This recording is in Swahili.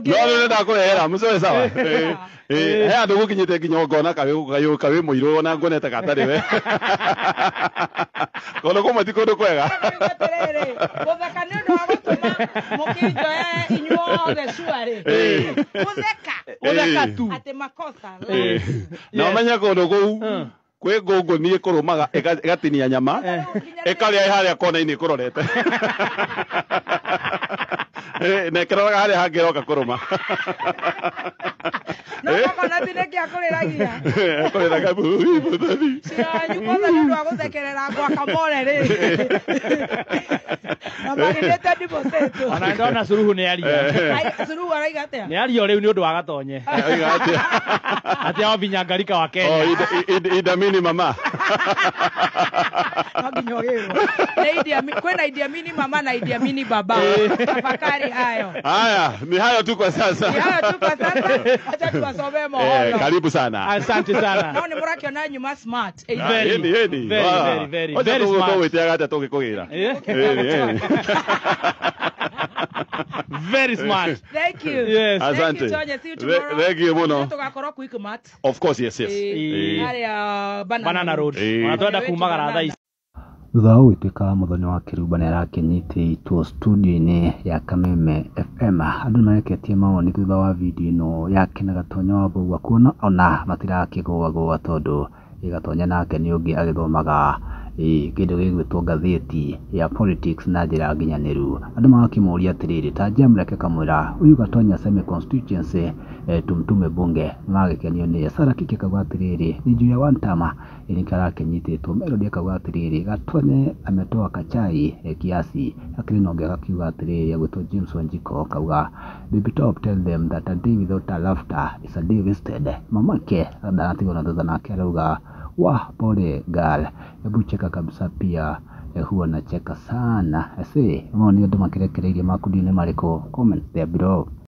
No ndakurehera mucoe sawa he andu gukinyite nginya ngona kawi muiru ona ngonete gatari we kono ko mati kono kwega gutheka ni undu wa gutuma mukinjoya inyuothe cuari gutheka tu ati makosa na umenya kundu kuu kwi ngungu ni ikurumaga igatinia nyama ikaria haria kona-ini ikurorete na ikiraga haria hangiroka kuruma no kona tine kia kuriragia kuriraga buthani cianyu kothe ni undu wa guthekerera gwaka more ri na magindite ndibotetu ona ndona Suluhu ni aria Suluhu araiga atia ni aria riu ni undu wa gatonye ati ao binyangarika wa Kenya idamini mama kwena Idi Amini mama na Idi Amini baba tafakari hayo haya ni hayo tu kwa sasa acha tuwasomee mahono karibu sana asante sana nao ni murakiona nyuma smart very smart witiaga ate tugikugira very smart thank you yes asante see you tomorrow thank you muno tugakorwo Quickmart of course yes area Banana Road wanatwenda kumagara thaa ici thutha wa gwĩtuĩka mũthoni wa Kĩrumba nĩ arakinyitĩtwo studio-inĩ ya Kameme FM andũ mareketie mawoni thutha wa video ĩno yake na Gatonyo Wambũgua kuona ona matirakĩgũagũa tondũ Gatonyo nake nĩ ũngĩ agĩthomaga kĩndũ gĩgwĩtwo ngathĩti ya politics na njĩra nginyanĩru andũ magakĩmũria atĩrĩrĩ ta Jamreke kamwĩra ũyũ Gatonyo Semi constituency tumtume bunge magĩkenio nĩ Sarah Kiki akauga atĩrĩrĩ ni Julia Wantama nĩkarakenyitĩtwo Melody akauga atĩrĩrĩ Gatonyo ametoa kachai kiasi akĩrĩ na ũngĩ akakiuga atĩrĩrĩ agwĩtwo James Wanjiko akauga baby top tell them that a day without a laughter is a day wasted mamake ndanatigwo na thutha nake arauga wah pole girl hebu cheka kabisa pia huwa nacheka sana ese maoni andũ makirekereirie makundi-inĩ marĩkũ comment there below